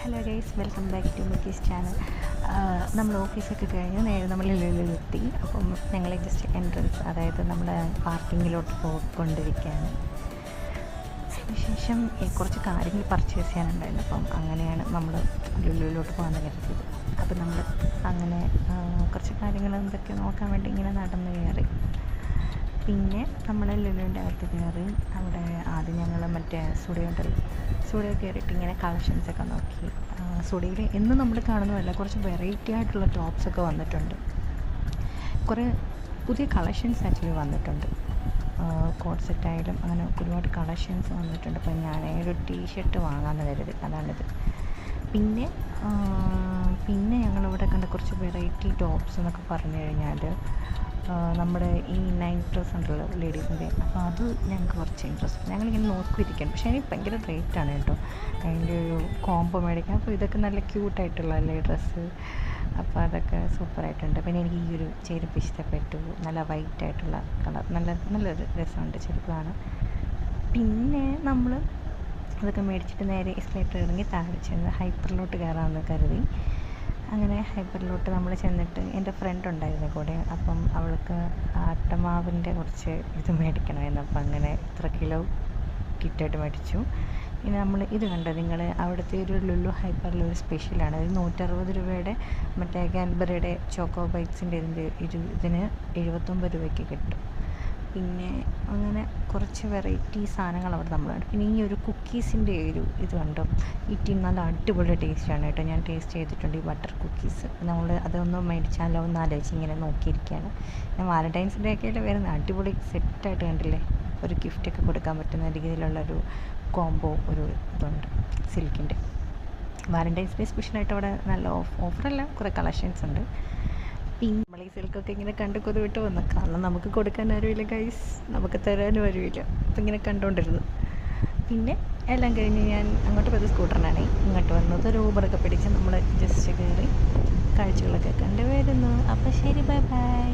Hello guys, welcome back to മിക്കീസ് channel. നമ്മൾ ഓഫീസൊക്കെ കഴിഞ്ഞ് നേരെ നമ്മൾ ലുലുവിലെത്തി. അപ്പം ഞങ്ങളെ ജസ്റ്റ് എൻട്രൻസ്, അതായത് നമ്മുടെ പാർക്കിങ്ങിലോട്ട് പോയിക്കൊണ്ടിരിക്കുകയാണ്. അതിനുശേഷം കുറച്ച് കാര്യങ്ങൾ പർച്ചേസ് ചെയ്യാനുണ്ടായിരുന്നു. അപ്പം അങ്ങനെയാണ് നമ്മൾ ലുലുവിലോട്ട് പോകാൻ കരുതിയത്. അപ്പം നമ്മൾ അങ്ങനെ കുറച്ച് കാര്യങ്ങൾ എന്തൊക്കെ നോക്കാൻ വേണ്ടി ഇങ്ങനെ നടന്ന് കയറി. പിന്നെ നമ്മൾ ലുലുവിൻ്റെ അകത്ത് കയറി. അവിടെ ആദ്യം ഞങ്ങൾ മറ്റേ സ്റ്റുഡിയോ കയറിയിട്ട് ഇങ്ങനെ കളക്ഷൻസൊക്കെ നോക്കി. സ്റ്റുഡിയോയിൽ എന്നും നമ്മൾ കാണുന്നതല്ല, കുറച്ച് വെറൈറ്റി ആയിട്ടുള്ള ടോപ്സൊക്കെ വന്നിട്ടുണ്ട്. കുറേ പുതിയ കളക്ഷൻസ് ആക്ച്വലി വന്നിട്ടുണ്ട്. കോഡ് സെറ്റായാലും അങ്ങനെ ഒരുപാട് കളക്ഷൻസ് വന്നിട്ടുണ്ട്. അപ്പോൾ ഞാനൊരു ടീഷർട്ട് വാങ്ങാമെന്ന് കരുതി, അതാണിത്. പിന്നെ ഞങ്ങളിവിടെ കണ്ട കുറച്ച് വെറൈറ്റി ടോപ്സ് എന്നൊക്കെ പറഞ്ഞു കഴിഞ്ഞാൽ നമ്മുടെ ഈ നൈറ്റ് ഡ്രസ്സ് ഉണ്ടല്ലോ ലേഡീസിൻ്റെ, അപ്പോൾ അത് ഞങ്ങൾക്ക് കുറച്ച് ഇൻട്രസ്റ്റ്. ഞങ്ങളിങ്ങനെ നോക്കിയിരിക്കണം. പക്ഷേ എനിക്ക് ഭയങ്കര റേറ്റാണ് കേട്ടോ അതിൻ്റെ ഒരു കോംബോ മേടിക്കാം. അപ്പോൾ ഇതൊക്കെ നല്ല ക്യൂട്ടായിട്ടുള്ളതല്ലേ ഡ്രസ്സ്, അപ്പോൾ അതൊക്കെ സൂപ്പറായിട്ടുണ്ട്. പിന്നെ എനിക്ക് ഈ ഒരു ചെരുപ്പ് ഇഷ്ടപ്പെട്ടു. നല്ല വൈറ്റായിട്ടുള്ള കളർ, നല്ലൊരു രസമുണ്ട് ചെരുപ്പാണ്. പിന്നെ നമ്മൾ അതൊക്കെ മേടിച്ചിട്ട് നേരെ എസ്കലേറ്റർ ഇറങ്ങി താഴെ ചെന്ന് ഹൈപ്പറിലോട്ട് കയറാമെന്ന് കരുതി. അങ്ങനെ ഹൈപ്പറിലോട്ട് നമ്മൾ ചെന്നിട്ട് എൻ്റെ ഫ്രണ്ട് ഉണ്ടായിരുന്നു കൂടെ. അപ്പം അവൾക്ക് ആട്ടമാവിൻ്റെ കുറച്ച് ഇത് മേടിക്കണമായിരുന്നു. അപ്പം അങ്ങനെ ഇത്ര കിലോ കിറ്റായിട്ട് മേടിച്ചു. ഇനി നമ്മൾ ഇത് കണ്ടോ നിങ്ങൾ, അവിടുത്തെ ഒരു ലുലു ഹൈപ്പറിലൊരു സ്പെഷ്യലാണ്. ഒരു 160 രൂപയുടെ മറ്റേ കാൻബറിയുടെ ചോക്കോ ബൈറ്റ്സിൻ്റെ ഇതിന് 79 രൂപയ്ക്ക് കിട്ടും. പിന്നെ അങ്ങനെ കുറച്ച് വെറൈറ്റി സാധനങ്ങൾ അവിടെ നമ്മൾ കണ്ടു. പിന്നെ ഈ ഒരു കുക്കീസിൻ്റെ ഒരു ഇത് കണ്ടു. ഈ ടീം നല്ല അടിപൊളി ടേസ്റ്റാണ് കേട്ടോ. ഞാൻ ടേസ്റ്റ് ചെയ്തിട്ടുണ്ട് ഈ ബട്ടർ കുക്കീസ്. നമ്മൾ അതൊന്ന് മേടിച്ചാലോ എന്ന് ആലോചിച്ച് ഇങ്ങനെ നോക്കിയിരിക്കുകയാണ്. ഞാൻ വാലൻറ്റൈൻസ് ഡേ ഒക്കെ വരുന്ന അടിപൊളി സെറ്റായിട്ട് കണ്ടില്ലേ, ഒരു ഗിഫ്റ്റൊക്കെ കൊടുക്കാൻ പറ്റുന്ന രീതിയിലുള്ളൊരു കോംബോ ഒരു ഇതുണ്ട് സിൽക്കിൻ്റെ. വാലൻറ്റൈൻസ് ഡേ സ്പെഷ്യലായിട്ട് അവിടെ നല്ല ഓഫറല്ല, കുറേ കളക്ഷൻസ് ഉണ്ട്. പിന്നെ നമ്മൾ ഈ സിൽക്കൊക്കെ ഇങ്ങനെ കണ്ട് കൊതുവിട്ട് വന്നു, കാരണം നമുക്ക് കൊടുക്കാൻ ആരുമില്ല ഗൈസ്, നമുക്ക് തരാനും ആരുമില്ല. അപ്പം ഇങ്ങനെ കണ്ടുകൊണ്ടിരുന്നു. പിന്നെ എല്ലാം കഴിഞ്ഞ് ഞാൻ അങ്ങോട്ട് പോയത് സ്കൂട്ടറിനാണ്. ഇങ്ങോട്ട് വന്നത് ഒരു ഊബറൊക്കെ പിടിച്ച് നമ്മൾ ജസ്റ്റ് കയറി കാഴ്ചകളൊക്കെ കണ്ടുവരുന്നു. അപ്പോൾ ശരി, ബൈ ബൈ.